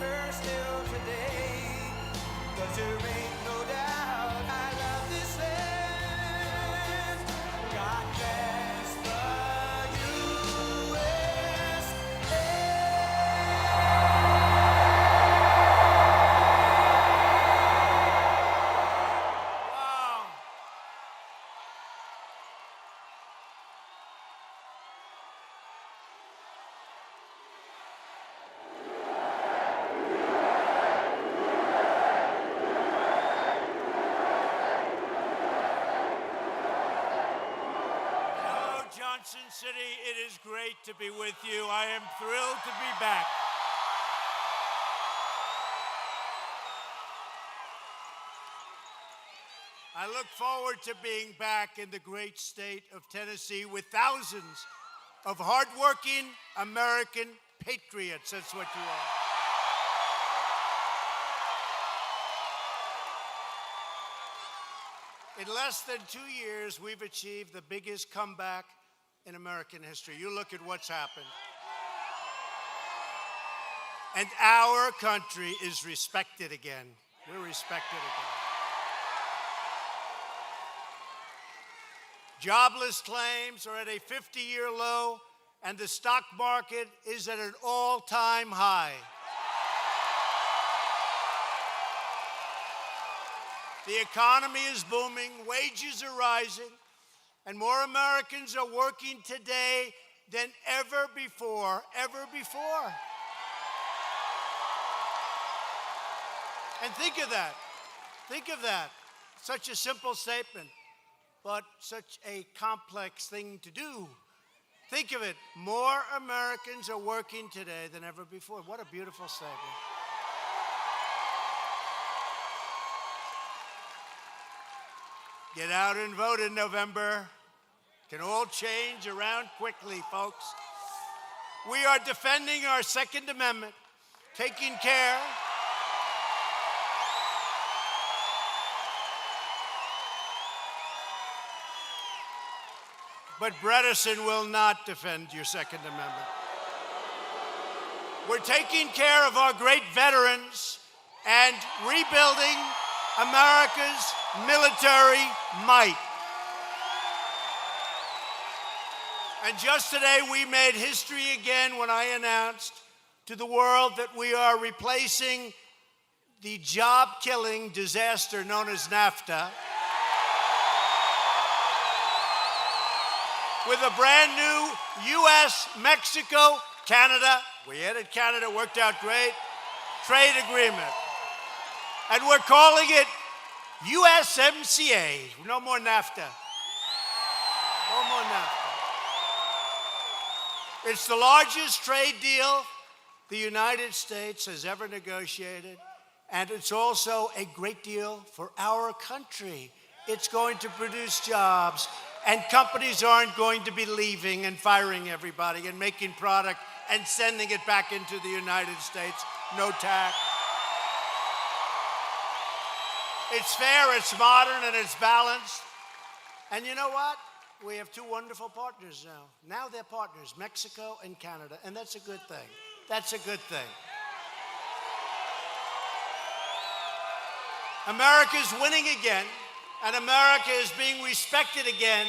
her still today. 'Cause there ain't no doubt I love this land. God bless the USA. Wow. Hello, Johnson City. It is great to be with you. I am thrilled to be back. I look forward to being back in the great state of Tennessee with thousands of hardworking American patriots. That's what you are. In less than 2 years, we've achieved the biggest comeback in American history. You look at what's happened. And our country is respected again. We're respected again. Jobless claims are at a 50-year low, and the stock market is at an all-time high. The economy is booming, wages are rising, and more Americans are working today than ever before, ever before. And think of that. Think of that. Such a simple statement, but such a complex thing to do. Think of it. More Americans are working today than ever before. What a beautiful statement. Get out and vote in November. Can all change around quickly, folks. We are defending our Second Amendment, taking care but Bredesen will not defend your Second Amendment. We're taking care of our great veterans and rebuilding America's military might. And just today, we made history again when I announced to the world that we are replacing the job-killing disaster known as NAFTA with a brand new U.S., Mexico, Canada, we added Canada, worked out great, trade agreement. And we're calling it USMCA. No more NAFTA. No more NAFTA. It's the largest trade deal the United States has ever negotiated, and it's also a great deal for our country. It's going to produce jobs, and companies aren't going to be leaving and firing everybody and making product and sending it back into the United States. No tax. It's fair, it's modern, and it's balanced. And you know what? We have two wonderful partners now. Now they're partners, Mexico and Canada, and that's a good thing. That's a good thing. America's winning again, and America is being respected again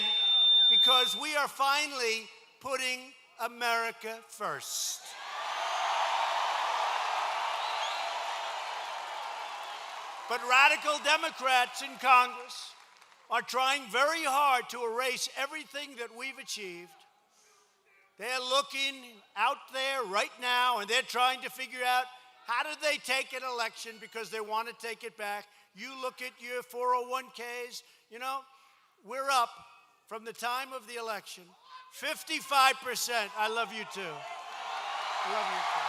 because we are finally putting America first. But radical Democrats in Congress are trying very hard to erase everything that we've achieved. They're looking out there right now, and they're trying to figure out how did they take an election because they want to take it back. You look at your 401ks, you know, we're up from the time of the election, 55%. I love you too. I love you too.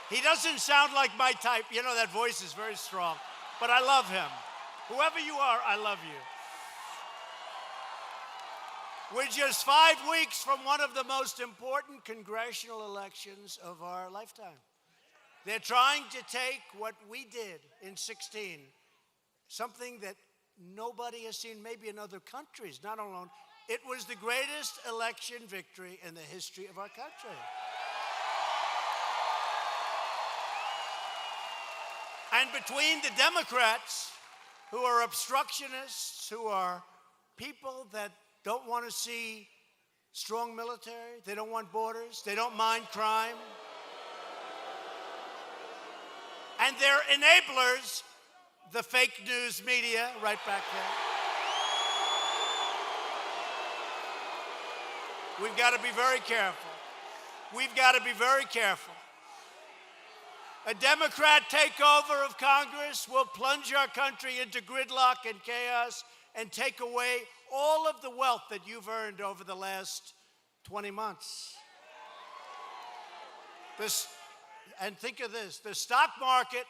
He doesn't sound like my type. You know, that voice is very strong. But I love him. Whoever you are, I love you. We're just 5 weeks from one of the most important congressional elections of our lifetime. They're trying to take what we did in 16, something that nobody has seen, maybe in other countries, not alone, It was the greatest election victory in the history of our country. And between the Democrats, who are obstructionists, who are people that don't want to see strong military, they don't want borders, they don't mind crime, and their enablers, the fake news media, right back there. We've got to be very careful. We've got to be very careful. A Democrat takeover of Congress will plunge our country into gridlock and chaos and take away all of the wealth that you've earned over the last 20 months. And think of this, the stock market,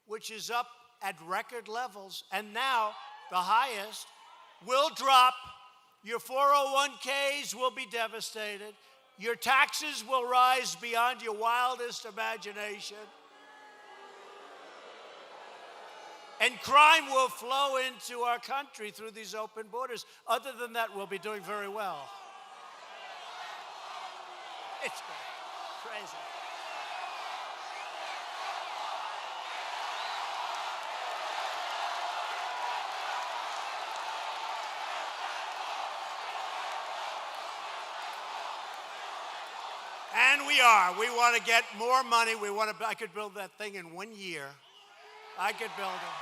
which is up at record levels, and now the highest, will drop. Your 401ks will be devastated. Your taxes will rise beyond your wildest imagination. And crime will flow into our country through these open borders. Other than that, we'll be doing very well. It's crazy. And we are. We want to get more money. I could build that thing in 1 year. I could build it.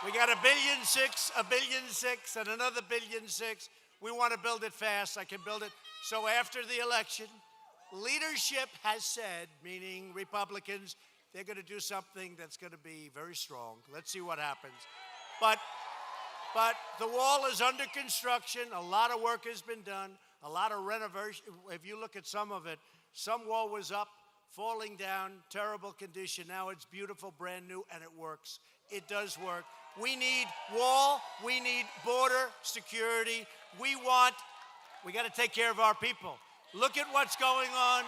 We got $1.6 billion, and another $1.6 billion. We want to build it fast. I can build it. So after the election, leadership has said, meaning Republicans, they're going to do something that's going to be very strong. Let's see what happens. But the wall is under construction. A lot of work has been done. A lot of renovation. If you look at some of it, some wall was up, falling down, terrible condition. Now it's beautiful, brand new, and it works. It does work. We need wall. We need border security. We got to take care of our people. Look at what's going on.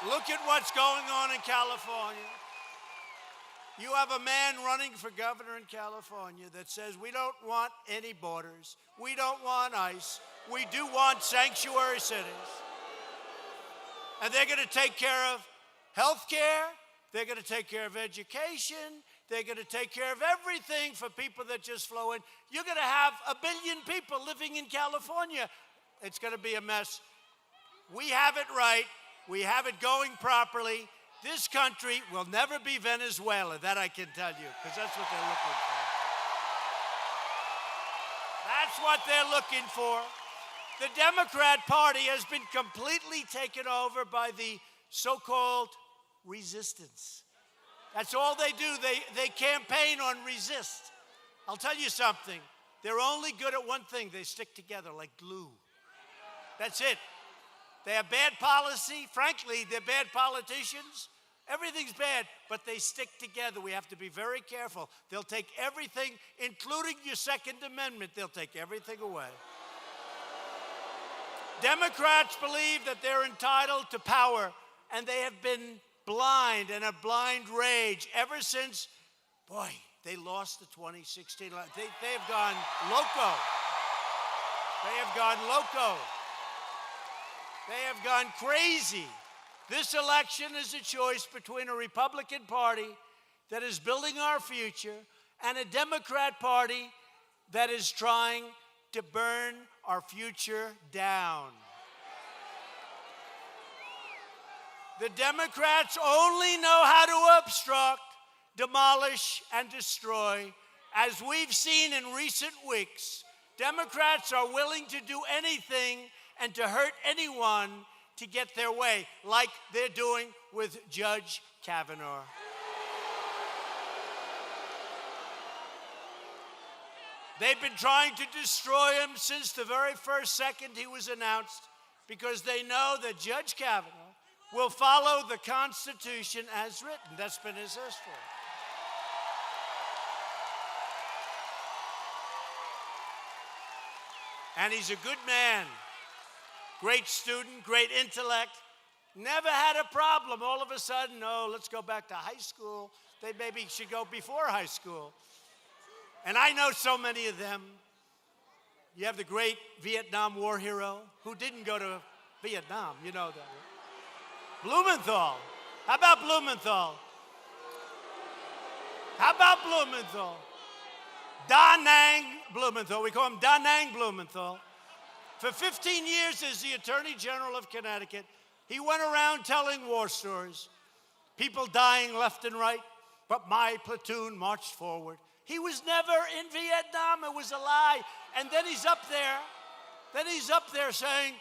Look at what's going on in California. You have a man running for governor in California that says we don't want any borders. We don't want ICE. We do want sanctuary cities. And they're going to take care of health care. They're going to take care of education. They're going to take care of everything for people that just flow in. You're going to have 1 billion people living in California. It's going to be a mess. We have it right. We have it going properly. This country will never be Venezuela, that I can tell you, because that's what they're looking for. That's what they're looking for. The Democrat Party has been completely taken over by the so-called resistance. That's all they do. They campaign on resist. I'll tell you something. They're only good at one thing. They stick together like glue. That's it. They have bad policy. Frankly, they're bad politicians. Everything's bad, but they stick together. We have to be very careful. They'll take everything, including your Second Amendment. They'll take everything away. Democrats believe that they're entitled to power, and they have been blind in a blind rage ever since, they lost the 2016. They have gone loco. They have gone loco. They have gone crazy. This election is a choice between a Republican Party that is building our future and a Democrat Party that is trying to burn our future down. The Democrats only know how to obstruct, demolish, and destroy. As we've seen in recent weeks, Democrats are willing to do anything and to hurt anyone to get their way, like they're doing with Judge Kavanaugh. They've been trying to destroy him since the very first second he was announced, because they know that Judge Kavanaugh will follow the Constitution as written. That's been his history. And he's a good man. Great student, great intellect, never had a problem. All of a sudden, let's go back to high school. They maybe should go before high school. And I know so many of them. You have the great Vietnam War hero who didn't go to Vietnam. You know that, right? Blumenthal. How about Blumenthal? How about Blumenthal? Da Nang Blumenthal. We call him Da Nang Blumenthal. For 15 years as the Attorney General of Connecticut, he went around telling war stories. People dying left and right, but my platoon marched forward. He was never in Vietnam. It was a lie. And then he's up there saying,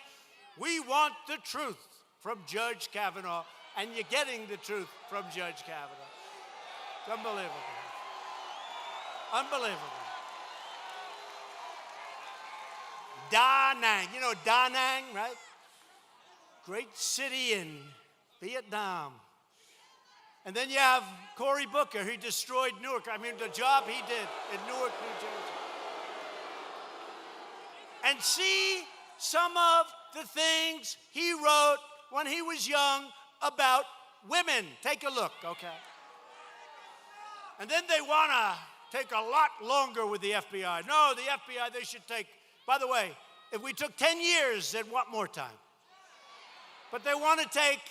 we want the truth from Judge Kavanaugh. And you're getting the truth from Judge Kavanaugh. It's unbelievable. Unbelievable. Da Nang. You know Da Nang, right? Great city in Vietnam. And then you have Cory Booker. He destroyed Newark. I mean, the job he did in Newark, New Jersey. And see some of the things he wrote when he was young about women. Take a look, okay? And then they want to take a lot longer with the FBI. No, the FBI, they should take, by the way, if we took 10 years, they'd want more time. But they want to take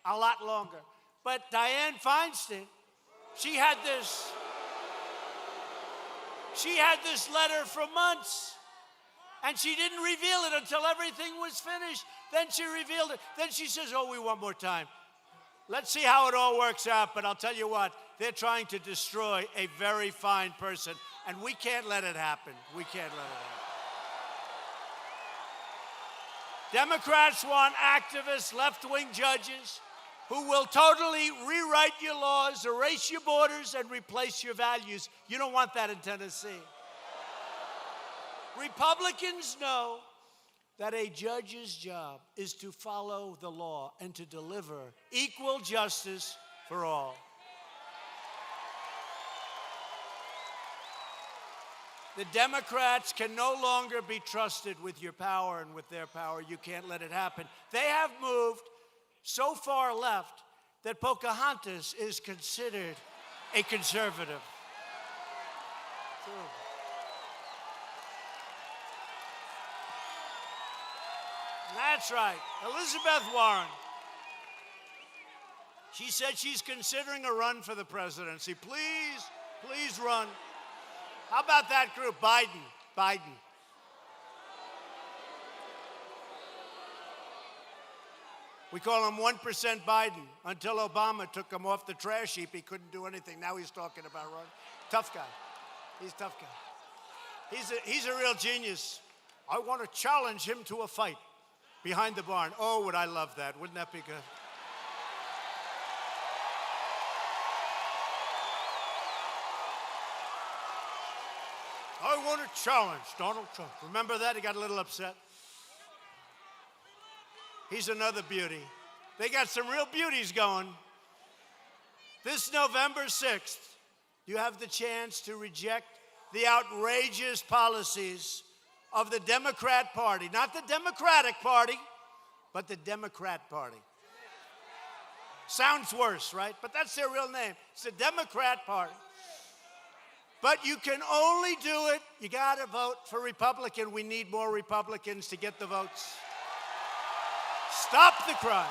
a lot longer. But Dianne Feinstein, she had this letter for months. And she didn't reveal it until everything was finished. Then she revealed it. Then she says, oh, we want more time. Let's see how it all works out. But I'll tell you what, they're trying to destroy a very fine person. And we can't let it happen. We can't let it happen. Democrats want activists, left-wing judges who will totally rewrite your laws, erase your borders, and replace your values. You don't want that in Tennessee. Republicans know that a judge's job is to follow the law and to deliver equal justice for all. The Democrats can no longer be trusted with your power and with their power. You can't let it happen. They have moved so far left that Pocahontas is considered a conservative. That's right. Elizabeth Warren. She said she's considering a run for the presidency. Please, please run. How about that group? Biden. We call him 1% Biden. Until Obama took him off the trash heap, he couldn't do anything. Now he's talking about running. Tough guy. He's a tough guy. He's a real genius. I want to challenge him to a fight behind the barn. Oh, would I love that. Wouldn't that be good? I want to challenge Donald Trump. Remember that? He got a little upset. He's another beauty. They got some real beauties going. This November 6th, you have the chance to reject the outrageous policies of the Democrat Party. Not the Democratic Party, but the Democrat Party. Sounds worse, right? But that's their real name. It's the Democrat Party. But you can only do it, you got to vote for Republican. We need more Republicans to get the votes. Stop the crime.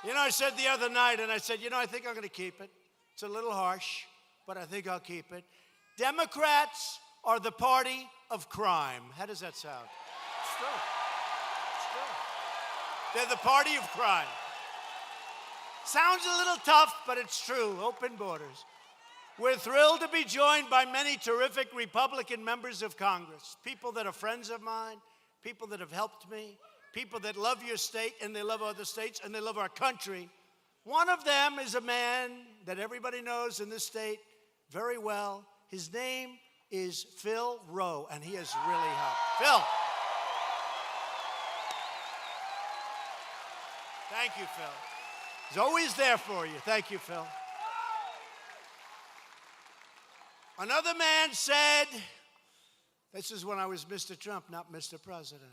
You know, I said the other night, and I said, I think I'm going to keep it. It's a little harsh, but I think I'll keep it. Democrats are the party of crime. How does that sound? It's true. It's true. They're the party of crime. Sounds a little tough, but it's true. Open borders. We're thrilled to be joined by many terrific Republican members of Congress, people that are friends of mine, people that have helped me, people that love your state and they love other states and they love our country. One of them is a man that everybody knows in this state very well. His name is Phil Rowe, and he has really helped. Phil. Thank you, Phil. He's always there for you. Thank you, Phil. Another man said, this is when I was Mr. Trump, not Mr. President.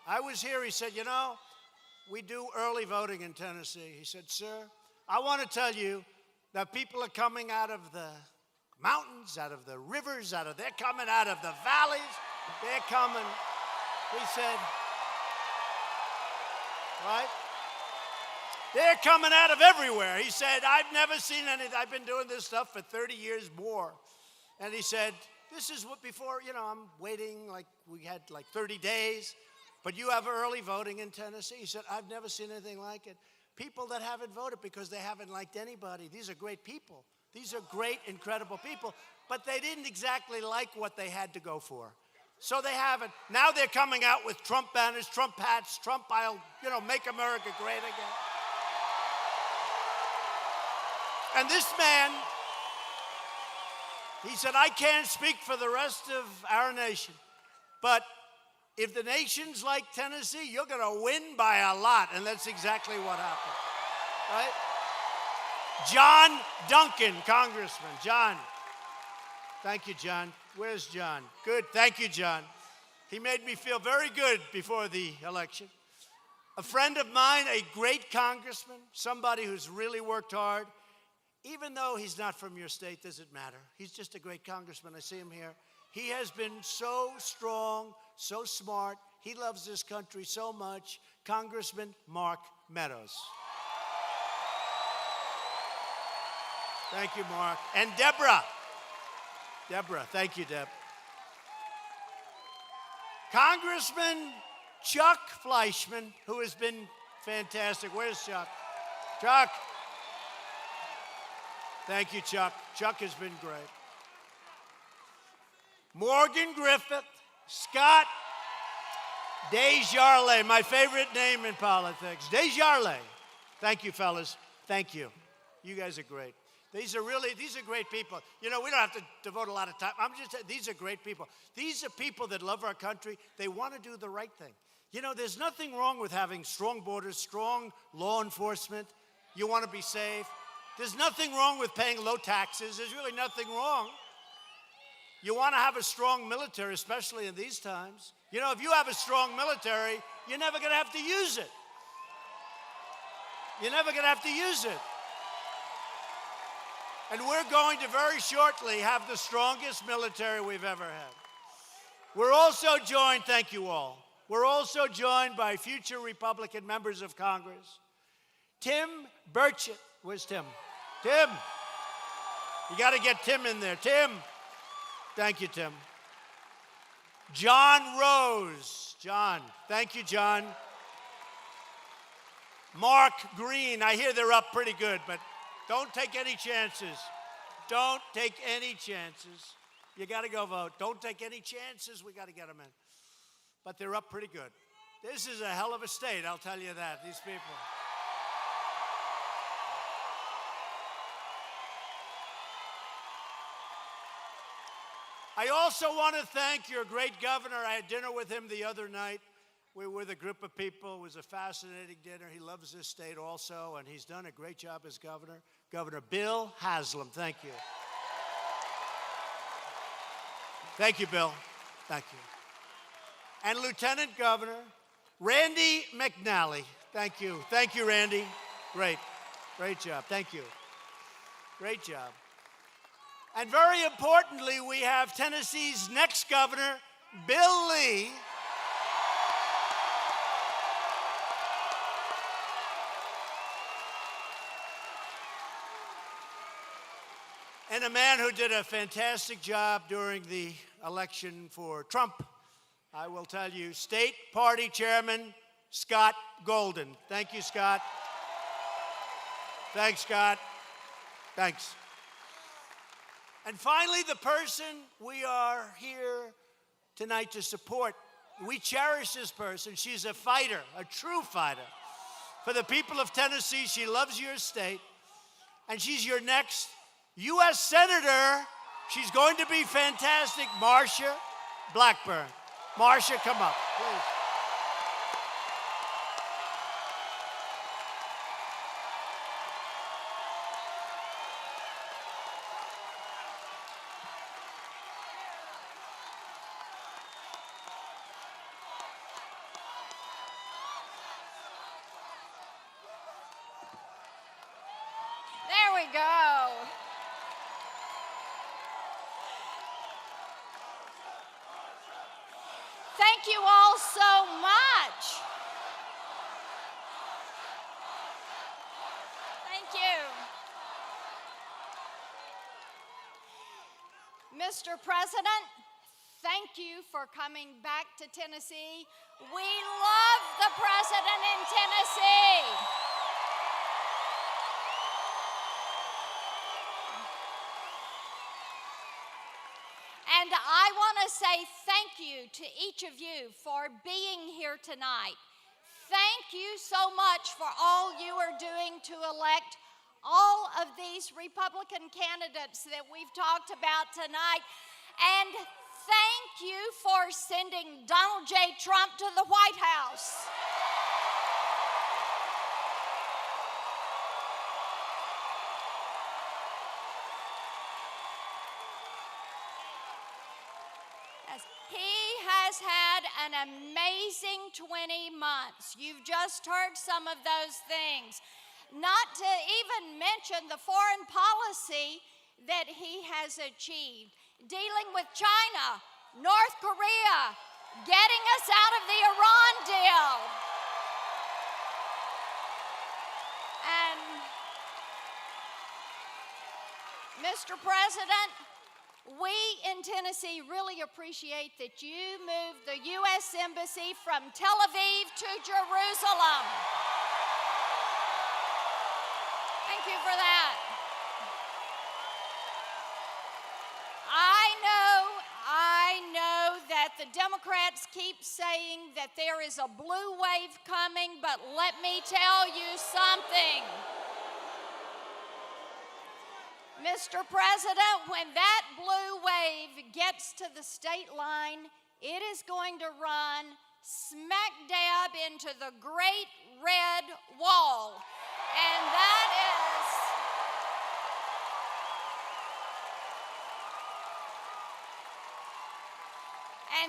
I was here, he said, we do early voting in Tennessee. He said, sir, I want to tell you that people are coming out of the mountains, out of the rivers, they're coming out of the valleys. They're coming, he said, right? They're coming out of everywhere. He said, I've never seen anything. I've been doing this stuff for 30 years more. And he said, this is what before, I'm waiting, like we had like 30 days, but you have early voting in Tennessee. He said, I've never seen anything like it. People that haven't voted because they haven't liked anybody. These are great people. These are great, incredible people, but they didn't exactly like what they had to go for. So they haven't. Now they're coming out with Trump banners, Trump hats, Trump, make America great again. And this man, he said, I can't speak for the rest of our nation, but if the nation's like Tennessee, you're going to win by a lot. And that's exactly what happened, right? John Duncan, Congressman. John. Thank you, John. Where's John? Good. Thank you, John. He made me feel very good before the election. A friend of mine, a great congressman, somebody who's really worked hard. Even though he's not from your state, doesn't matter. He's just a great congressman. I see him here. He has been so strong, so smart. He loves this country so much. Congressman Mark Meadows. Thank you, Mark. And Deborah. Thank you, Deb. Congressman Chuck Fleischman, who has been fantastic. Where's Chuck? Chuck. Thank you, Chuck. Chuck has been great. Morgan Griffith, Scott Desjardins, my favorite name in politics. Desjardins. Thank you, fellas. Thank you. You guys are great. These are great people. We don't have to devote a lot of time. I'm just saying, these are great people. These are people that love our country. They want to do the right thing. There's nothing wrong with having strong borders, strong law enforcement. You want to be safe. There's nothing wrong with paying low taxes. There's really nothing wrong. You want to have a strong military, especially in these times. If you have a strong military, you're never going to have to use it. You're never going to have to use it. And we're going to very shortly have the strongest military we've ever had. We're also joined, thank you all, we're also joined by future Republican members of Congress. Tim Burchett. Where's Tim? Tim. You got to get Tim in there. Tim. Thank you, Tim. John Rose. John. Thank you, John. Mark Green. I hear they're up pretty good, but don't take any chances. Don't take any chances. You got to go vote. Don't take any chances. We got to get them in. But they're up pretty good. This is a hell of a state, I'll tell you that, these people. I also want to thank your great governor. I had dinner with him the other night. We were with a group of people. It was a fascinating dinner. He loves this state also, and he's done a great job as governor. Governor Bill Haslam, thank you. Thank you, Bill. Thank you. And Lieutenant Governor Randy McNally. Thank you. Thank you, Randy. Great. Great job. Thank you. Great job. And very importantly, we have Tennessee's next governor, Bill Lee. And a man who did a fantastic job during the election for Trump. I will tell you, State Party Chairman Scott Golden. Thank you, Scott. Thanks, Scott. Thanks. And finally, the person we are here tonight to support. We cherish this person. She's a fighter, a true fighter. For the people of Tennessee, she loves your state. And she's your next U.S. Senator. She's going to be fantastic, Marsha Blackburn. Marsha, come up, please. we go. Thank you all so much. Thank you. Mr. President, thank you for coming back to Tennessee. We love the president in Tennessee. And I want to say thank you to each of you for being here tonight. Thank you so much for all you are doing to elect all of these Republican candidates that we've talked about tonight. And thank you for sending Donald J. Trump to the White House. He has had an amazing 20 months. You've just heard some of those things. Not to even mention the foreign policy that he has achieved. Dealing with China, North Korea, getting us out of the Iran deal. And Mr. President, we in Tennessee really appreciate that you moved the U.S. Embassy from Tel Aviv to Jerusalem. Thank you for that. I know that the Democrats keep saying that there is a blue wave coming, but let me tell you something. Mr. President, when that blue wave gets to the state line, it is going to run smack dab into the Great Red Wall. And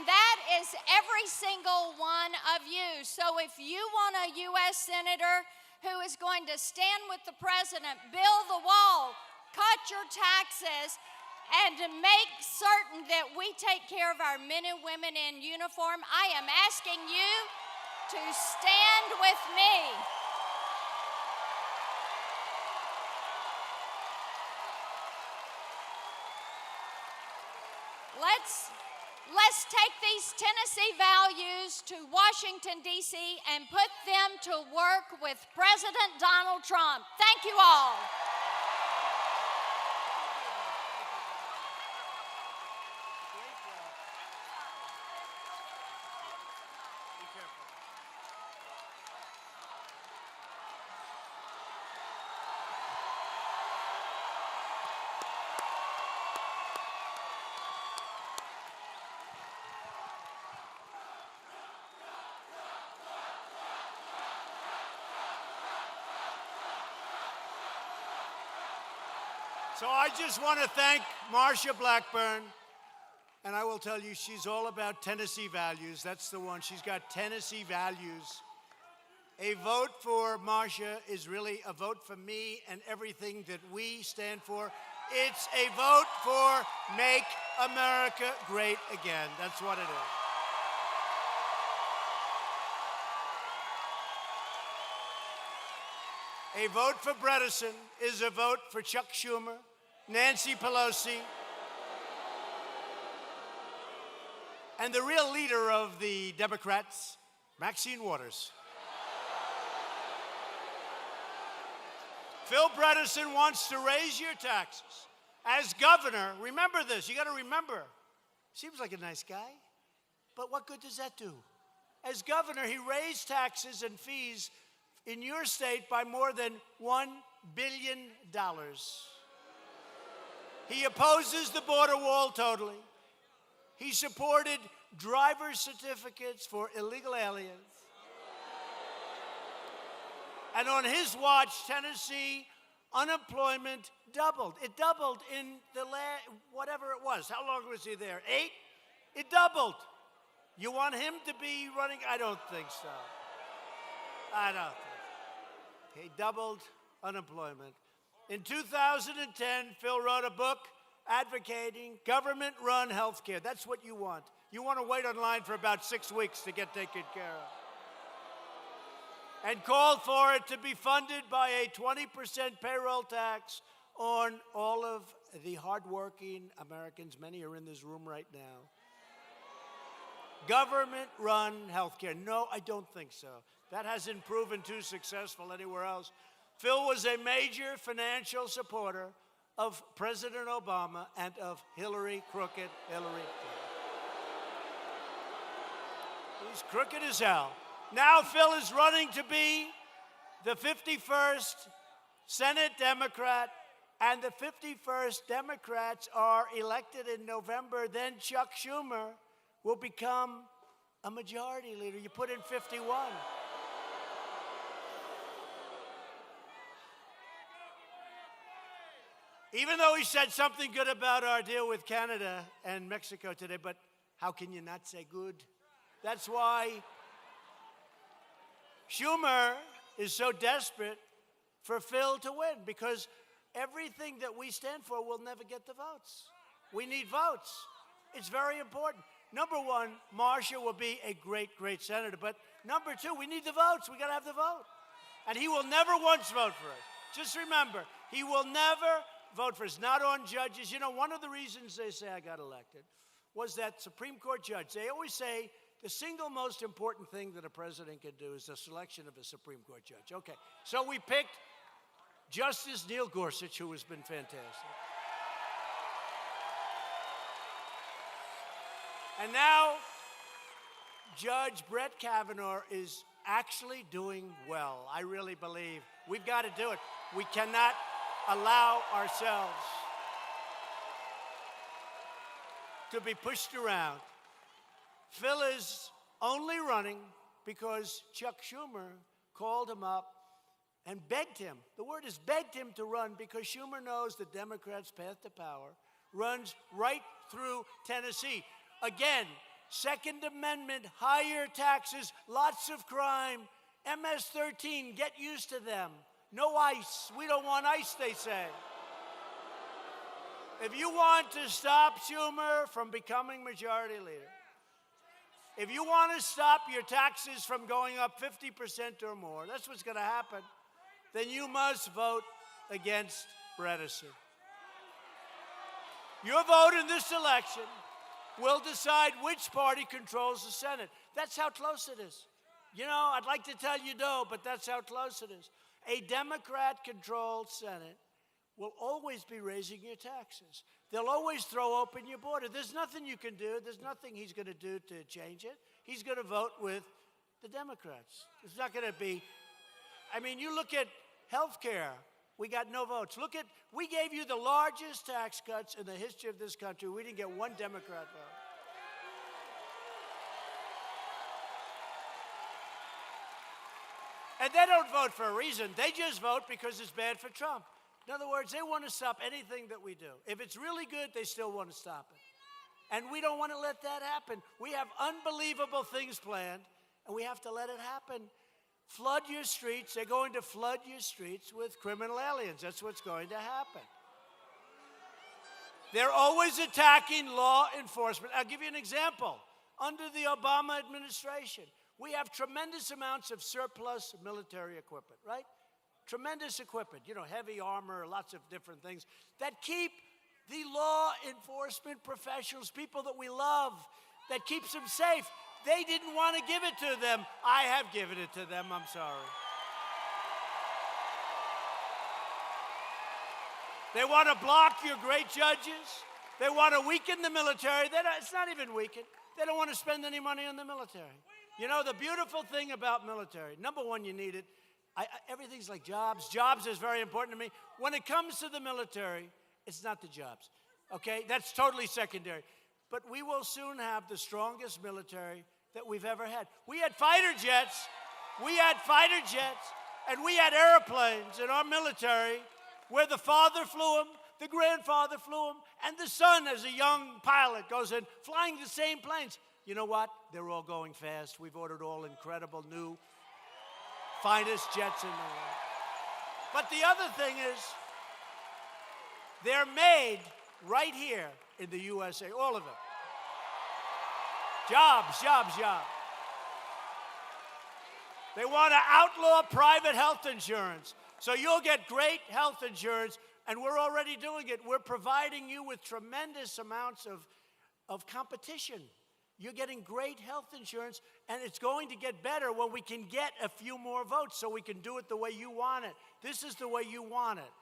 that is every single one of you. So if you want a U.S. Senator who is going to stand with the president, build the wall, cut your taxes, and to make certain that we take care of our men and women in uniform, I am asking you to stand with me. Let's take these Tennessee values to Washington, D.C. and put them to work with President Donald Trump. Thank you all. So I just want to thank Marsha Blackburn, and I will tell you, she's all about Tennessee values. That's the one. She's got Tennessee values. A vote for Marsha is really a vote for me and everything that we stand for. It's a vote for Make America Great Again. That's what it is. A vote for Bredesen is a vote for Chuck Schumer, Nancy Pelosi, and the real leader of the Democrats, Maxine Waters. Phil Bredesen wants to raise your taxes. As governor, remember this, you got to remember, seems like a nice guy, but what good does that do? As governor, he raised taxes and fees in your state by more than $1 billion. He opposes the border wall totally. He supported driver's certificates for illegal aliens. And on his watch, Tennessee unemployment doubled. It doubled in the whatever it was. How long was he there? 8? It doubled. You want him to be running? I don't think so. I don't think so. He doubled unemployment. In 2010, Phil wrote a book advocating government-run health care. That's what you want. You want to wait online for about 6 weeks to get taken care of. And called for it to be funded by a 20% payroll tax on all of the hardworking Americans. Many are in this room right now. Government-run health care. No, I don't think so. That hasn't proven too successful anywhere else. Phil was a major financial supporter of President Obama and of crooked Hillary Clinton. He's crooked as hell. Now Phil is running to be the 51st Senate Democrat, and the 51st Democrats are elected in November. Then Chuck Schumer will become a majority leader. You put in 51. Even though he said something good about our deal with Canada and Mexico today, but how can you not say good? That's why Schumer is so desperate for Phil to win, because everything that we stand for will never get the votes. We need votes. It's very important. Number one, Marsha will be a great, great senator. But number two, we need the votes. We got to have the vote. And he will never once vote for us. Just remember, he will never vote for us. Not on judges. You know, one of the reasons they say I got elected was that Supreme Court judge. They always say the single most important thing that a president can do is the selection of a Supreme Court judge. Okay, so we picked Justice Neil Gorsuch, who has been fantastic. And now, Judge Brett Kavanaugh is actually doing well. I really believe we've got to do it. We cannot allow ourselves to be pushed around. Phil is only running because Chuck Schumer called him up and begged him. The word is begged him to run, because Schumer knows the Democrats' path to power runs right through Tennessee. Again, Second Amendment, higher taxes, lots of crime, MS-13, get used to them. No ICE. We don't want ICE, they say. If you want to stop Schumer from becoming majority leader, if you want to stop your taxes from going up 50% or more, that's what's going to happen, then you must vote against Bredesen. Your vote in this election will decide which party controls the Senate. That's how close it is. You know, I'd like to tell you no, but that's how close it is. A Democrat-controlled Senate will always be raising your taxes. They'll always throw open your border. There's nothing you can do. There's nothing he's going to do to change it. He's going to vote with the Democrats. It's not going to be, I mean, you look at health care. We got no votes. We gave you the largest tax cuts in the history of this country. We didn't get one Democrat vote. And they don't vote for a reason. They just vote because it's bad for Trump. In other words, they want to stop anything that we do. If it's really good, they still want to stop it. And we don't want to let that happen. We have unbelievable things planned, and we have to let it happen. Flood your streets. They're going to flood your streets with criminal aliens. That's what's going to happen. They're always attacking law enforcement. I'll give you an example. Under the Obama administration, we have tremendous amounts of surplus military equipment, right? Tremendous equipment, you know, heavy armor, lots of different things that keep the law enforcement professionals, people that we love, that keeps them safe. They didn't want to give it to them. I have given it to them. I'm sorry. They want to block your great judges. They want to weaken the military. It's not even weaken. They don't want to spend any money on the military. You know, the beautiful thing about military, number one, you need it. Everything's like jobs. Jobs is very important to me. When it comes to the military, it's not the jobs, okay? That's totally secondary. But we will soon have the strongest military that we've ever had. We had fighter jets, and we had airplanes in our military where the father flew them, the grandfather flew them, and the son, as a young pilot, goes in flying the same planes. You know what? They're all going fast. We've ordered all incredible new finest jets in the world. But the other thing is, They're made right here in the USA, all of them. Jobs, jobs, jobs. They want to outlaw private health insurance. So you'll get great health insurance, and we're already doing it. We're providing you with tremendous amounts of competition. You're getting great health insurance, and it's going to get better when we can get a few more votes so we can do it the way you want it. This is the way you want it.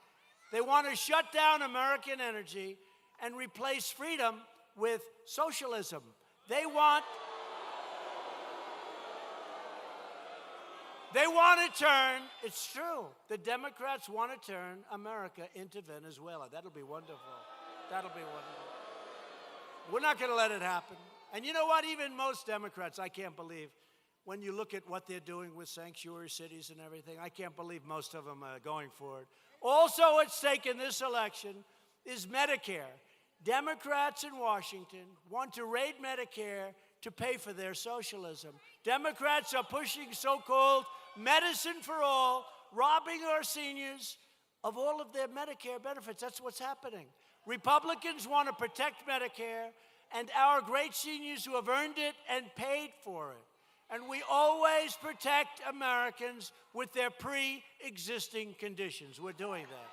They want to shut down American energy and replace freedom with socialism. They want to turn, it's true, the Democrats want to turn America into Venezuela. That'll be wonderful. That'll be wonderful. We're not going to let it happen. And you know what? Even most Democrats, I can't believe, when you look at what they're doing with sanctuary cities and everything, I can't believe most of them are going for it. Also at stake in this election is Medicare. Democrats in Washington want to raid Medicare to pay for their socialism. Democrats are pushing so-called medicine for all, robbing our seniors of all of their Medicare benefits. That's what's happening. Republicans want to protect Medicare and our great seniors who have earned it and paid for it. And we always protect Americans with their pre-existing conditions. We're doing that.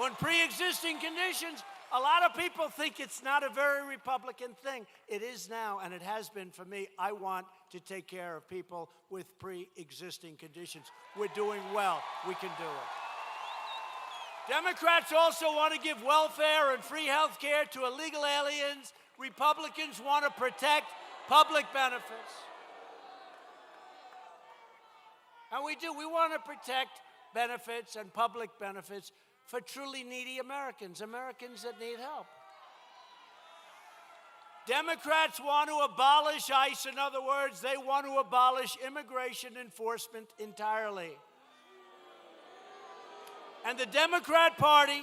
On pre-existing conditions, a lot of people think it's not a very Republican thing. It is now, and it has been for me. I want to take care of people with pre-existing conditions. We're doing well. We can do it. Democrats also want to give welfare and free health care to illegal aliens. Republicans want to protect public benefits. And we do. We want to protect benefits and public benefits for truly needy Americans, Americans that need help. Democrats want to abolish ICE. In other words, they want to abolish immigration enforcement entirely. And the Democrat Party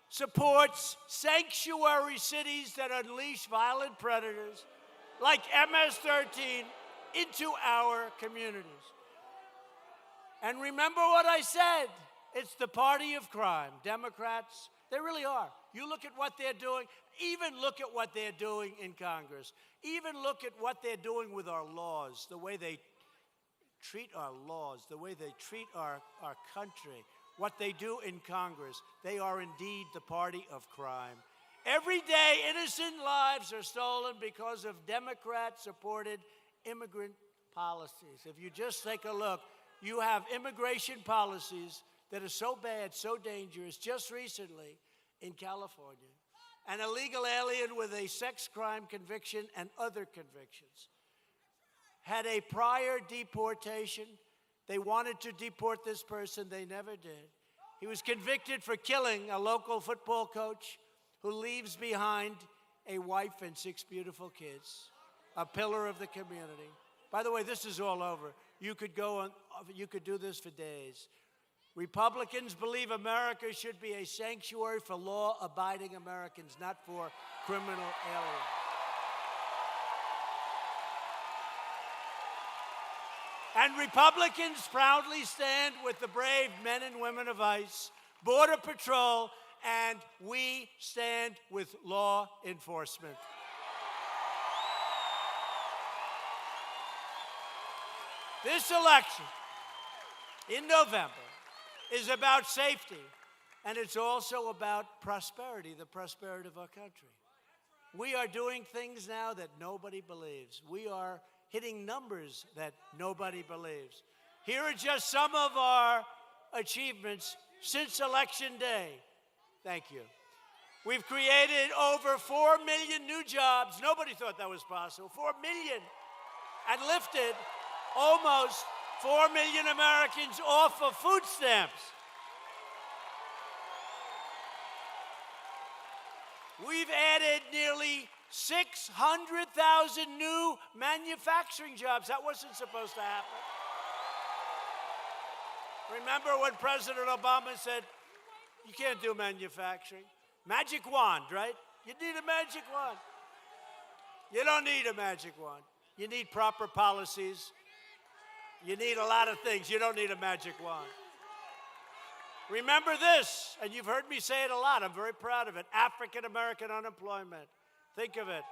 supports sanctuary cities that unleash violent predators like MS-13 into our communities. And remember what I said. It's the party of crime. Democrats, they really are. You look at what they're doing, even look at what they're doing in Congress. Even look at what they're doing with our laws, the way they treat our laws, the way they treat our country, what they do in Congress. They are indeed the party of crime. Every day, innocent lives are stolen because of Democrat-supported immigrant policies. If you just take a look, you have immigration policies that are so bad, so dangerous. Just recently in California, an illegal alien with a sex crime conviction and other convictions had a prior deportation. They wanted to deport this person. They never did. He was convicted for killing a local football coach who leaves behind a wife and 6 beautiful kids, a pillar of the community. By the way, this is all over. You could go on, you could do this for days. Republicans believe America should be a sanctuary for law-abiding Americans, not for criminal aliens. And Republicans proudly stand with the brave men and women of ICE, Border Patrol, and we stand with law enforcement. This election in November is about safety, and it's also about prosperity, the prosperity of our country. We are doing things now that nobody believes. We are hitting numbers that nobody believes. Here are just some of our achievements since Election Day. Thank you. We've created over 4 million new jobs. Nobody thought that was possible. 4 million. And lifted almost 4 million Americans off of food stamps. We've added nearly 600,000 new manufacturing jobs. That wasn't supposed to happen. Remember when President Obama said, you can't do manufacturing? Magic wand, right? You need a magic wand. You don't need a magic wand. You need proper policies. You need a lot of things. You don't need a magic wand. Remember this, and you've heard me say it a lot. I'm very proud of it. African American unemployment. Think of it.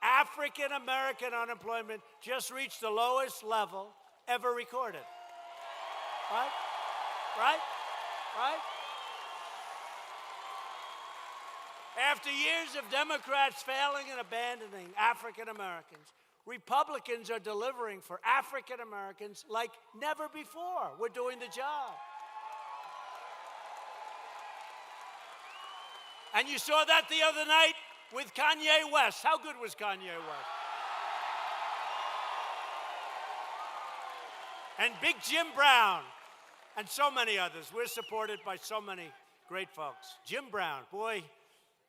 African American unemployment just reached the lowest level ever recorded. Right? Right? Right? After years of Democrats failing and abandoning African Americans, Republicans are delivering for African Americans like never before. We're doing the job. And you saw that the other night with Kanye West. How good was Kanye West? And Big Jim Brown, and so many others. We're supported by so many great folks. Jim Brown, boy,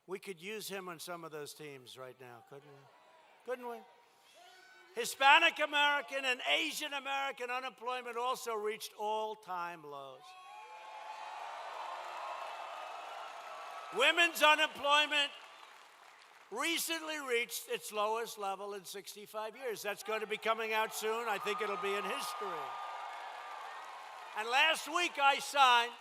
we could use him on some of those teams right now, couldn't we? Couldn't we? Hispanic American and Asian American unemployment also reached all-time lows. Women's unemployment recently reached its lowest level in 65 years. That's going to be coming out soon. I think it'll be in history. And last week I signed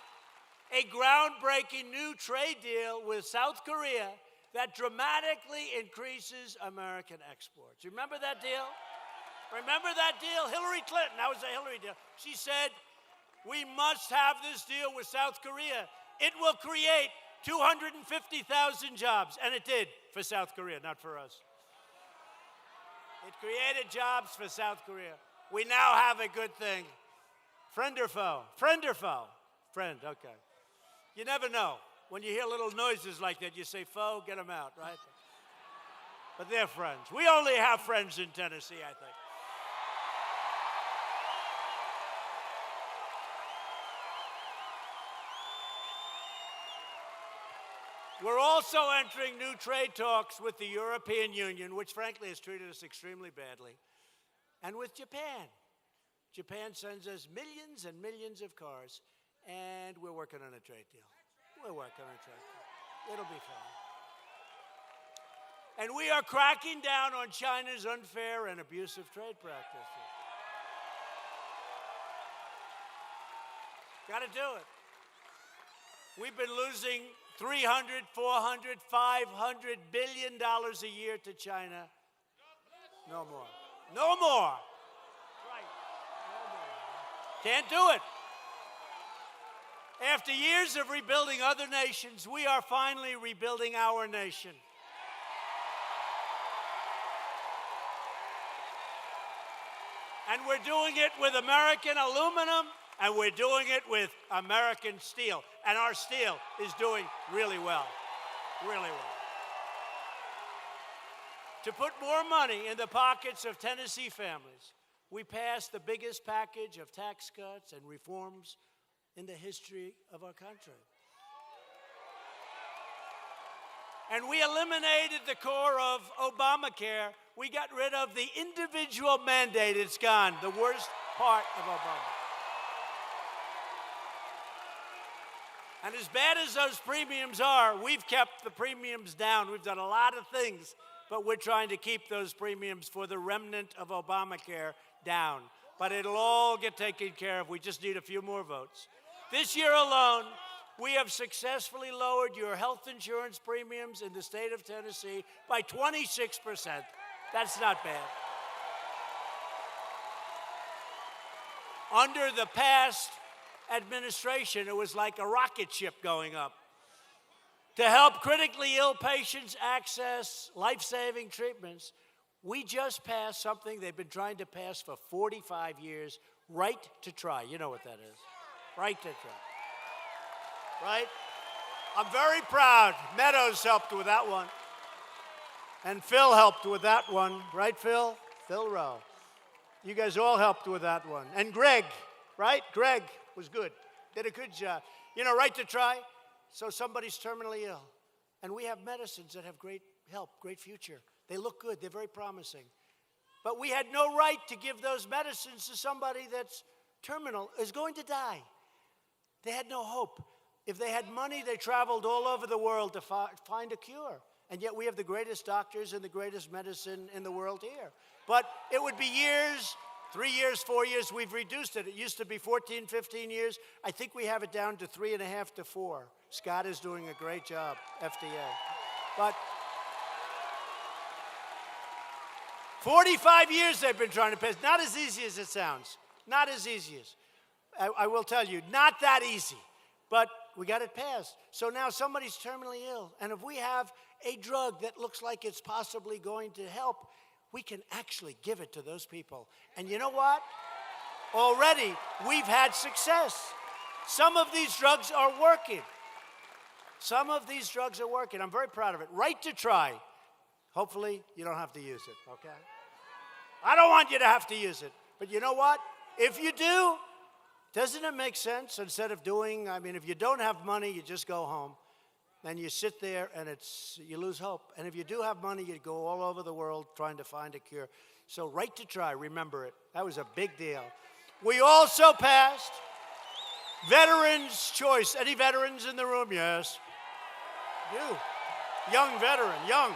a groundbreaking new trade deal with South Korea that dramatically increases American exports. You remember that deal? Remember that deal? Hillary Clinton, that was a Hillary deal. She said, we must have this deal with South Korea. It will create 250,000 jobs, and it did for South Korea, not for us. It created jobs for South Korea. We now have a good thing. Friend or foe? Friend or foe? Friend, okay. You never know. When you hear little noises like that, you say, foe, get them out, right? But they're friends. We only have friends in Tennessee, I think. We're also entering new trade talks with the European Union, which frankly has treated us extremely badly, and with Japan. Japan sends us millions and millions of cars, and we're working on a trade deal. We're working on a trade deal. It'll be fine. And we are cracking down on China's unfair and abusive trade practices. Got to do it. We've been losing $300, $400, $500 billion a year to China. No more. No more. Right. No more. Can't do it. After years of rebuilding other nations, we are finally rebuilding our nation. And we're doing it with American aluminum, and we're doing it with American steel. And our steel is doing really well. Really well. To put more money in the pockets of Tennessee families, we passed the biggest package of tax cuts and reforms in the history of our country. And we eliminated the core of Obamacare. We got rid of the individual mandate. It's gone, the worst part of Obama. And as bad as those premiums are, we've kept the premiums down. We've done a lot of things, but we're trying to keep those premiums for the remnant of Obamacare down. But it'll all get taken care of. We just need a few more votes. This year alone, we have successfully lowered your health insurance premiums in the state of Tennessee by 26%. That's not bad. Under the past administration, it was like a rocket ship going up. To help critically ill patients access life-saving treatments, we just passed something they've been trying to pass for 45 years, right to try. You know what that is. Right to try. Right? I'm very proud. Meadows helped with that one. And Phil helped with that one. Right, Phil? Phil Rowe. You guys all helped with that one. And Greg, right? Greg was good. Did a good job. You know, right to try. So somebody's terminally ill. And we have medicines that have great help, great future. They look good. They're very promising. But we had no right to give those medicines to somebody that's terminal, is going to die. They had no hope. If they had money, they traveled all over the world to find a cure. And yet we have the greatest doctors and the greatest medicine in the world here. But it would be years 3 years, 4 years, we've reduced it. It used to be 14, 15 years. I think we have it down to 3.5 to 4. Scott is doing a great job, FDA. But 45 years they've been trying to pass. Not as easy as it sounds. Not as easy as. I will tell you, not that easy. But we got it passed. So now somebody's terminally ill. And if we have a drug that looks like it's possibly going to help, we can actually give it to those people. And you know what? Already, we've had success. Some of these drugs are working. Some of these drugs are working. I'm very proud of it. Right to try. Hopefully, you don't have to use it, okay? I don't want you to have to use it. But you know what? If you do, doesn't it make sense instead of doing, if you don't have money, you just go home. Then you sit there and you lose hope. And if you do have money, you go all over the world trying to find a cure. So right to try, remember it. That was a big deal. We also passed Veterans' Choice. Any veterans in the room? Yes. You. Young veteran, young.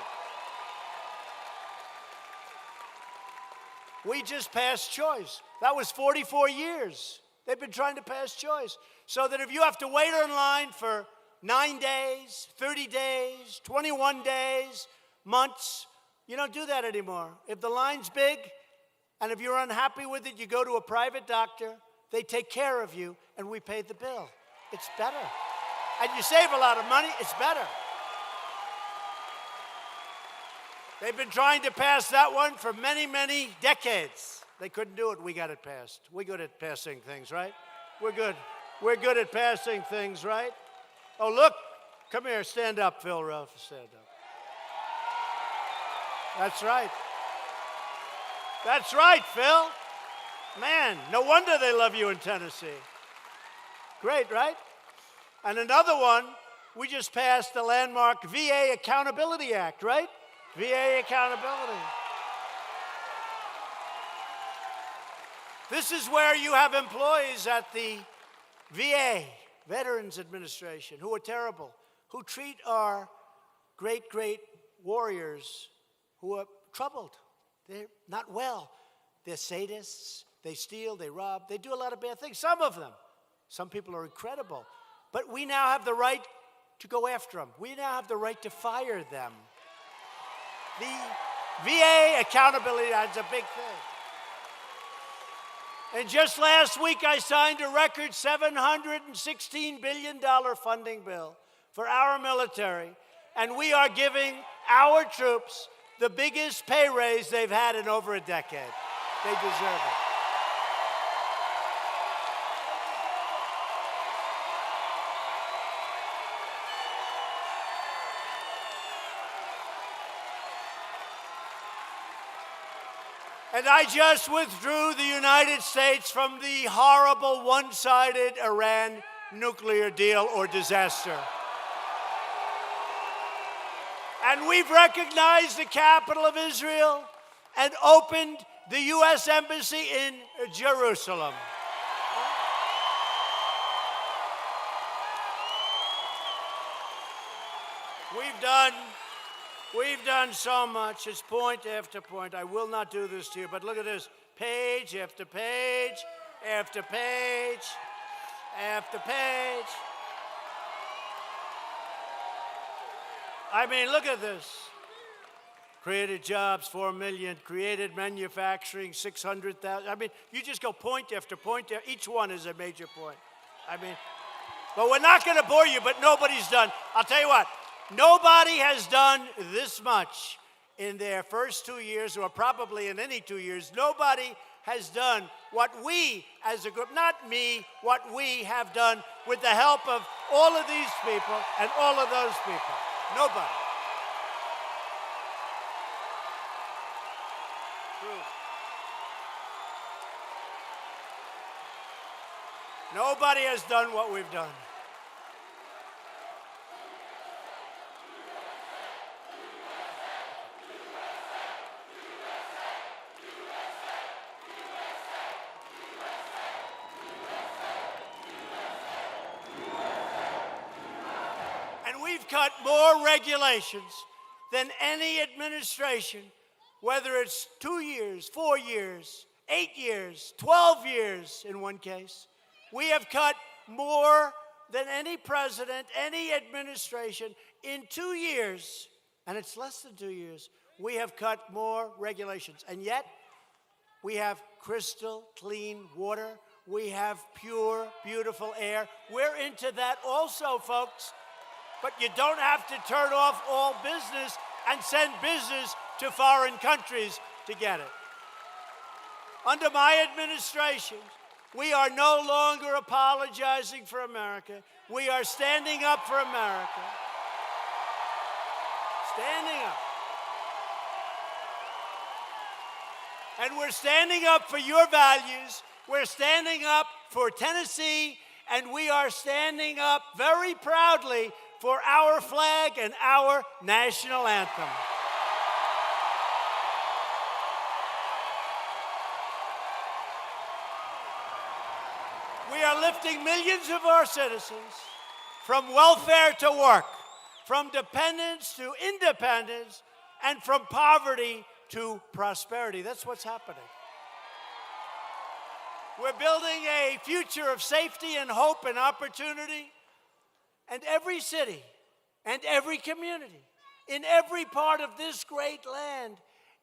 We just passed choice. That was 44 years. They've been trying to pass choice. So that if you have to wait in line for 9 days, 30 days, 21 days, months, you don't do that anymore. If the line's big, and if you're unhappy with it, you go to a private doctor, they take care of you, and we pay the bill. It's better. And you save a lot of money, it's better. They've been trying to pass that one for many, many decades. They couldn't do it, we got it passed. We're good at passing things, right? We're good. We're good at passing things, right? Oh, look, come here, stand up, Phil Ruff, stand up. That's right. That's right, Phil. Man, no wonder they love you in Tennessee. Great, right? And another one, we just passed the landmark VA Accountability Act, right? VA accountability. This is where you have employees at the VA, Veterans Administration, who are terrible, who treat our great, great warriors who are troubled. They're not well. They're sadists. They steal. They rob. They do a lot of bad things. Some of them. Some people are incredible. But we now have the right to go after them. We now have the right to fire them. The VA accountability, that's a big thing. And just last week, I signed a record $716 billion funding bill for our military. And we are giving our troops the biggest pay raise they've had in over a decade. They deserve it. And I just withdrew the United States from the horrible one-sided Iran nuclear deal or disaster. And we've recognized the capital of Israel and opened the U.S. Embassy in Jerusalem. We've done so much. It's point after point. I will not do this to you, but look at this. Page after page after page after page. I mean, look at this. Created jobs, 4 million. Created manufacturing, 600,000. I mean, you just go point after point. Each one is a major point. I mean, but we're not going to bore you, but nobody's done. I'll tell you what. Nobody has done this much in their first 2 years, or probably in any 2 years. Nobody has done what we as a group, not me, what we have done with the help of all of these people and all of those people. Nobody. True. Nobody has done what we've done. We've cut more regulations than any administration, whether it's 2 years, 4 years, 8 years, 12 years in one case. We have cut more than any president, any administration in 2 years, and it's less than 2 years, we have cut more regulations. And yet, we have crystal clean water. We have pure, beautiful air. We're into that also, folks. But you don't have to turn off all business and send business to foreign countries to get it. Under my administration, we are no longer apologizing for America. We are standing up for America. Standing up. And we're standing up for your values. We're standing up for Tennessee, and we are standing up very proudly for our flag and our national anthem. We are lifting millions of our citizens from welfare to work, from dependence to independence, and from poverty to prosperity. That's what's happening. We're building a future of safety and hope and opportunity. And every city and every community in every part of this great land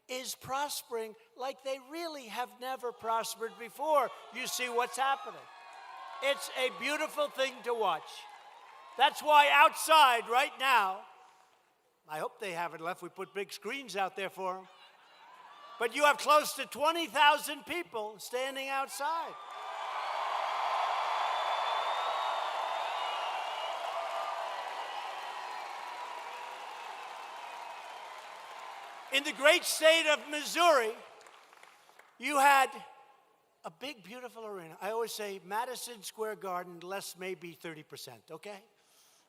is prospering like they really have never prospered before. You see what's happening. It's a beautiful thing to watch. That's why outside right now, I hope they haven't left. We put big screens out there for them. But you have close to 20,000 people standing outside. In the great state of Missouri, you had a big, beautiful arena. I always say Madison Square Garden, less maybe 30%, okay?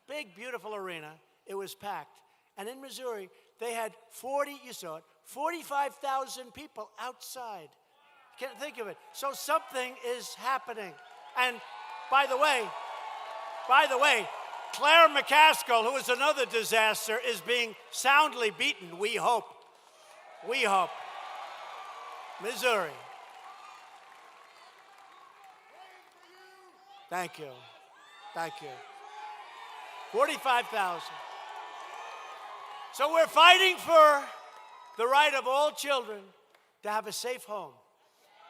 Big, beautiful arena. It was packed. And in Missouri, they had 45,000 people outside. Can't think of it. So something is happening. And by the way, Claire McCaskill, who is another disaster, is being soundly beaten, we hope. We hope. Missouri. Thank you. Thank you. 45,000. So we're fighting for the right of all children to have a safe home,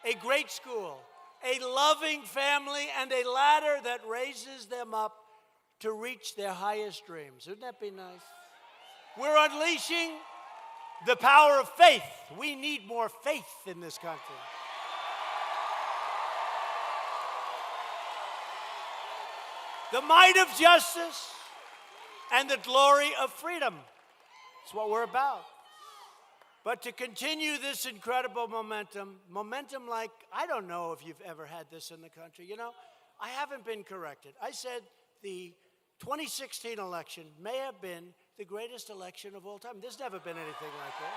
a great school, a loving family, and a ladder that raises them up to reach their highest dreams. Wouldn't that be nice? We're unleashing the power of faith. We need more faith in this country. The might of justice and the glory of freedom. That's what we're about. But to continue this incredible momentum like, I don't know if you've ever had this in the country. You know, I haven't been corrected. I said the 2016 election may have been the greatest election of all time. There's never been anything like this.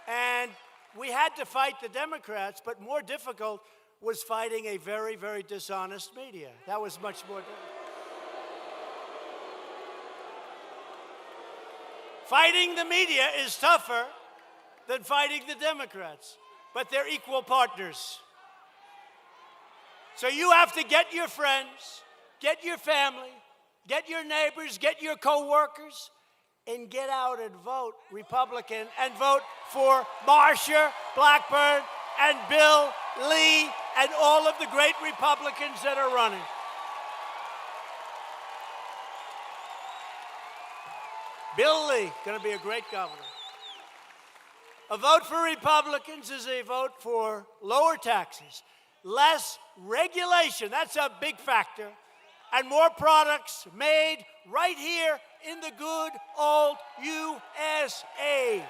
And we had to fight the Democrats, but more difficult was fighting a very, very dishonest media. That was much more difficult. Fighting the media is tougher than fighting the Democrats, but they're equal partners. So you have to get your friends, get your family, get your neighbors, get your co-workers, and get out and vote Republican and vote for Marsha Blackburn and Bill Lee and all of the great Republicans that are running. Bill Lee, going to be a great governor. A vote for Republicans is a vote for lower taxes, less regulation, that's a big factor, and more products made right here in the good old USA.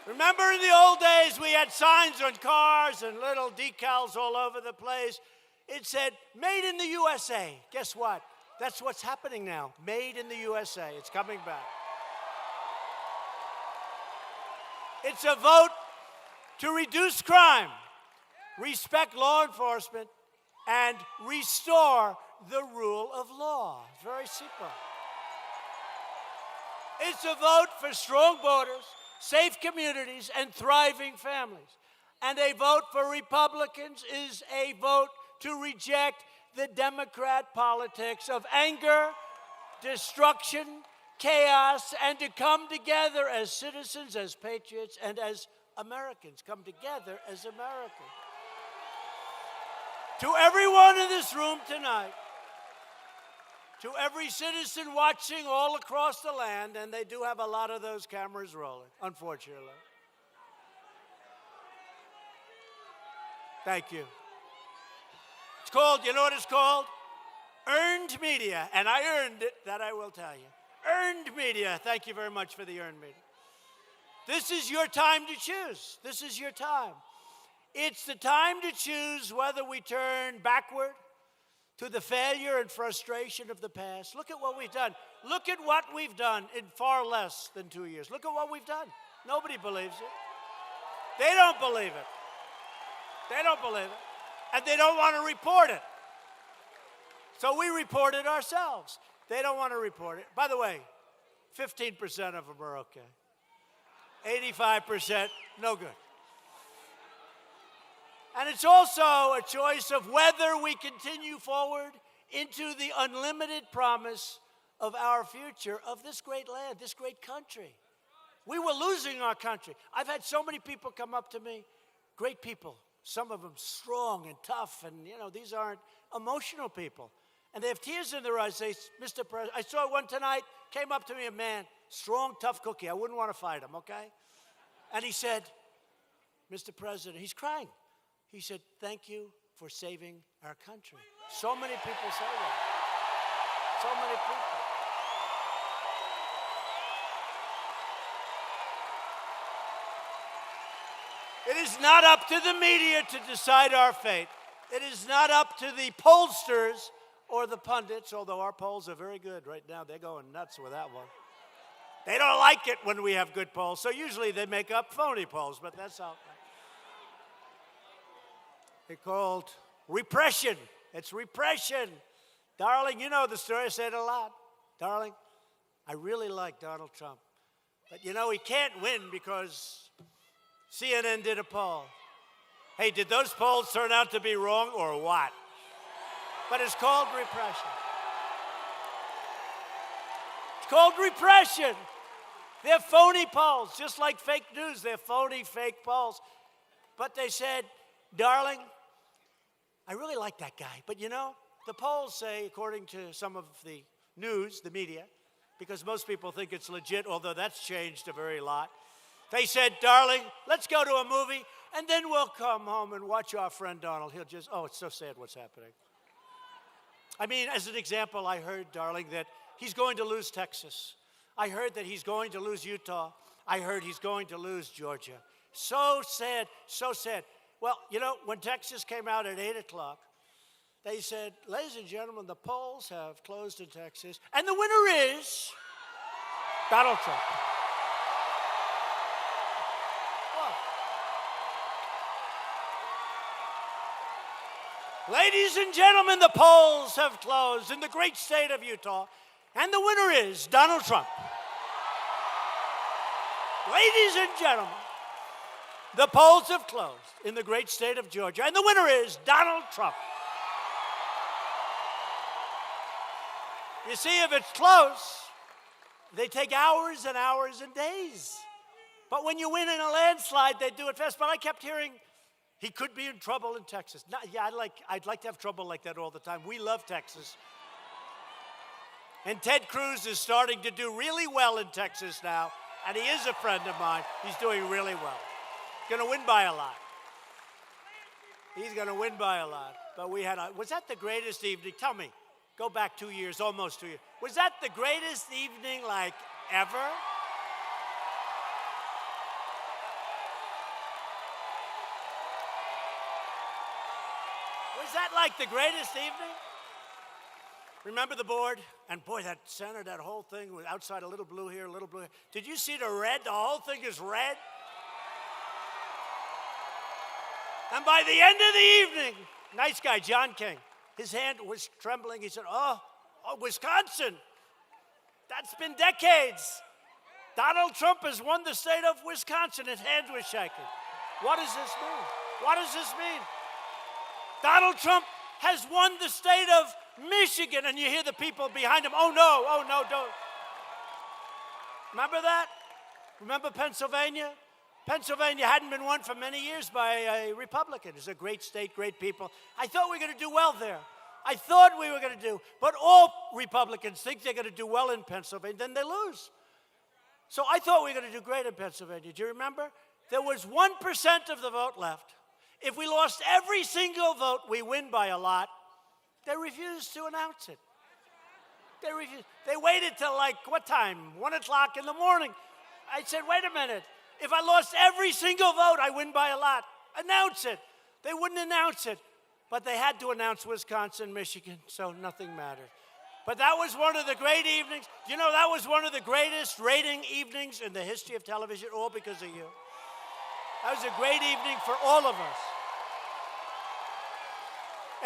Remember in the old days we had signs on cars and little decals all over the place. It said, made in the USA. Guess what? That's what's happening now. Made in the USA. It's coming back. It's a vote to reduce crime, respect law enforcement, and restore the rule of law. It's very simple. It's a vote for strong borders, safe communities, and thriving families. And a vote for Republicans is a vote to reject the Democrat politics of anger, destruction, chaos, and to come together as citizens, as patriots, and as Americans. Come together as Americans. To everyone in this room tonight, to every citizen watching all across the land, and they do have a lot of those cameras rolling, unfortunately. Thank you. It's called, you know what it's called? Earned media, and I earned it, that I will tell you. Earned media. Thank you very much for the earned media. This is your time to choose. This is your time. It's the time to choose whether we turn backward to the failure and frustration of the past. Look at what we've done. Look at what we've done in far less than 2 years. Look at what we've done. Nobody believes it. They don't believe it. They don't believe it. And they don't want to report it. So we report it ourselves. They don't want to report it. By the way, 15% of them are okay. 85%, no good. And it's also a choice of whether we continue forward into the unlimited promise of our future, of this great land, this great country. We were losing our country. I've had so many people come up to me, great people, some of them strong and tough, and these aren't emotional people. And they have tears in their eyes. They say, Mr. President, I saw one tonight, came up to me, a man, strong, tough cookie. I wouldn't want to fight him, okay? And he said, Mr. President, he's crying. He said, thank you for saving our country. So many people say that. So many people. It is not up to the media to decide our fate. It is not up to the pollsters or the pundits, although our polls are very good right now. They're going nuts with that one. They don't like it when we have good polls, so usually they make up phony polls, but that's how. They're called repression. It's repression. Darling, you know the story. I say it a lot. Darling, I really like Donald Trump. But he can't win because CNN did a poll. Hey, did those polls turn out to be wrong or what? But it's called repression. It's called repression. They're phony polls, just like fake news. They're phony, fake polls. But they said, darling, I really like that guy. But the polls say, according to some of the news, the media, because most people think it's legit, although that's changed a very lot. They said, darling, let's go to a movie, and then we'll come home and watch our friend Donald. He'll just, it's so sad what's happening. I mean, as an example, I heard, darling, that he's going to lose Texas. I heard that he's going to lose Utah. I heard he's going to lose Georgia. So sad, so sad. Well, when Texas came out at 8 o'clock, they said, ladies and gentlemen, the polls have closed in Texas, and the winner is Donald Trump. Ladies and gentlemen, the polls have closed in the great state of Utah, and the winner is Donald Trump. Ladies and gentlemen, the polls have closed in the great state of Georgia, and the winner is Donald Trump. You see, if it's close, they take hours and hours and days. But when you win in a landslide, they do it fast. But I kept hearing he could be in trouble in Texas. I'd like to have trouble like that all the time. We love Texas. And Ted Cruz is starting to do really well in Texas now, and he is a friend of mine. He's doing really well. Going to win by a lot. He's going to win by a lot. But was that the greatest evening? Tell me. Go back 2 years, almost 2 years. Was that the greatest evening like ever? Was that like the greatest evening? Remember the board? And boy, that center, that whole thing was outside, a little blue here, a little blue here. Did you see the red? The whole thing is red. And by the end of the evening, Nice guy, John King. His hand was trembling. He said, oh, Wisconsin. That's been decades. Donald Trump has won the state of Wisconsin. His hand was shaking. What does this mean? What does this mean? Donald Trump has won the state of Michigan, and you hear the people behind him, oh no, don't. Remember that? Remember Pennsylvania? Pennsylvania hadn't been won for many years by a Republican. It's a great state, great people. I thought we were going to do well there. I thought we were going to do, but all Republicans think they're going to do well in Pennsylvania, then they lose. So I thought we were going to do great in Pennsylvania. Do you remember? There was 1% of the vote left. If we lost every single vote, we win by a lot. They refused to announce it. They refused. They waited till like, what time? 1 o'clock in the morning. I said, wait a minute. If I lost every single vote, I win by a lot. Announce it. They wouldn't announce it. But they had to announce Wisconsin, Michigan, so nothing mattered. But that was one of the great evenings. You know, that was one of the greatest rating evenings in the history of television, all because of you. That was a great evening for all of us.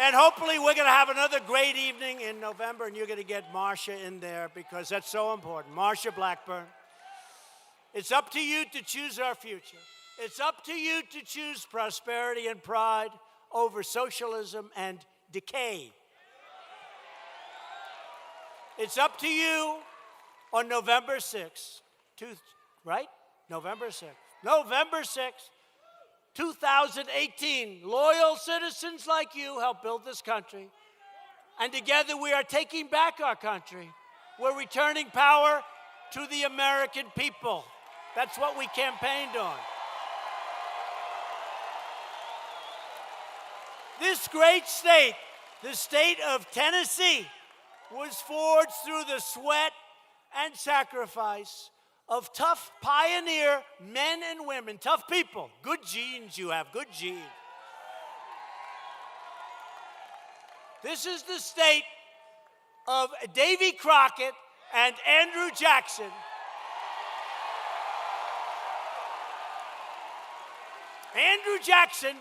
And hopefully we're going to have another great evening in November, and you're going to get Marsha in there because that's so important. Marsha Blackburn. It's up to you to choose our future. It's up to you to choose prosperity and pride over socialism and decay. It's up to you on November 6th, right? November 6th. November 6th, 2018. Loyal citizens like you help build this country. And together we are taking back our country. We're returning power to the American people. That's what we campaigned on. This great state, the state of Tennessee, was forged through the sweat and sacrifice of tough pioneer men and women, tough people. Good genes you have, good genes. This is the state of Davy Crockett and Andrew Jackson. Andrew Jackson,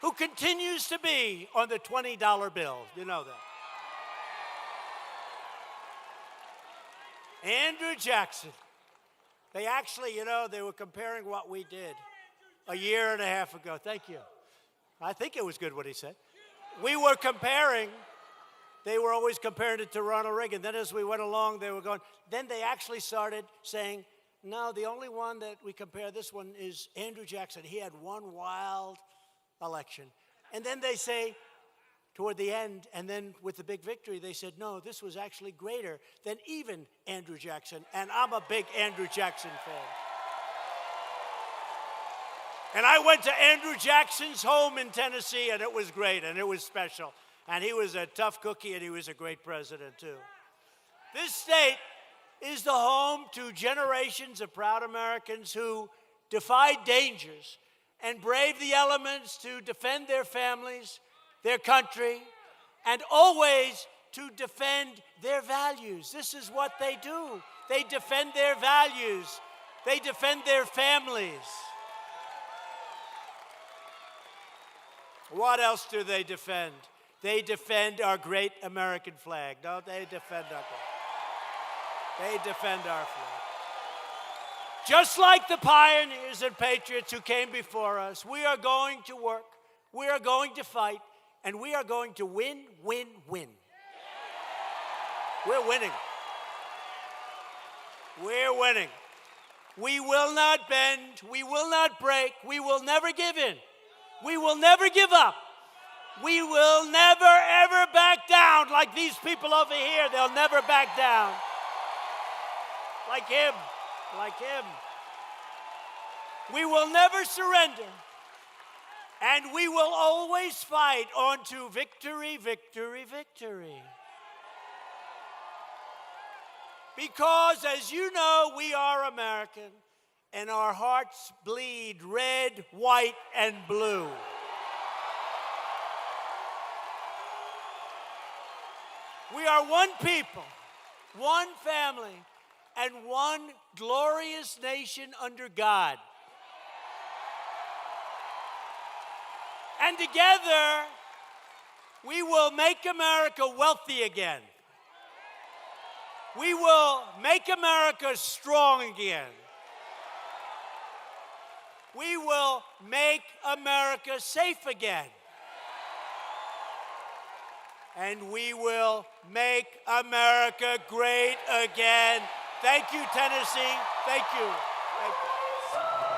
who continues to be on the $20 bill. You know that. Andrew Jackson. They actually, they were comparing what we did a year and a half ago. Thank you. I think it was good what he said. We were comparing, they were always comparing it to Ronald Reagan. Then as we went along, they were going, then they actually started saying, no, the only one that we compare this one is Andrew Jackson. He had one wild election. And then they say, toward the end, and then with the big victory, they said, no, this was actually greater than even Andrew Jackson. And I'm a big Andrew Jackson fan. And I went to Andrew Jackson's home in Tennessee, and it was great, and it was special. And he was a tough cookie, and he was a great president, too. This state is the home to generations of proud Americans who defied dangers and braved the elements to defend their families, their country, and always to defend their values. This is what they do. They defend their values. They defend their families. What else do they defend? They defend our great American flag. Don't they defend our flag? They defend our flag. Just like the pioneers and patriots who came before us, we are going to work, we are going to fight, and we are going to win, win, win. We're winning. We're winning. We will not bend, we will not break, we will never give in. We will never give up. We will never, ever back down like these people over here. They'll never back down. Like him. We will never surrender. And we will always fight on to victory, victory, victory. Because, as you know, we are American, and our hearts bleed red, white, and blue. We are one people, one family, and one glorious nation under God. And together, We will make America wealthy again. We will make America strong again. We will make America safe again. And we will make America great again. Thank you, Tennessee. Thank you. Thank you.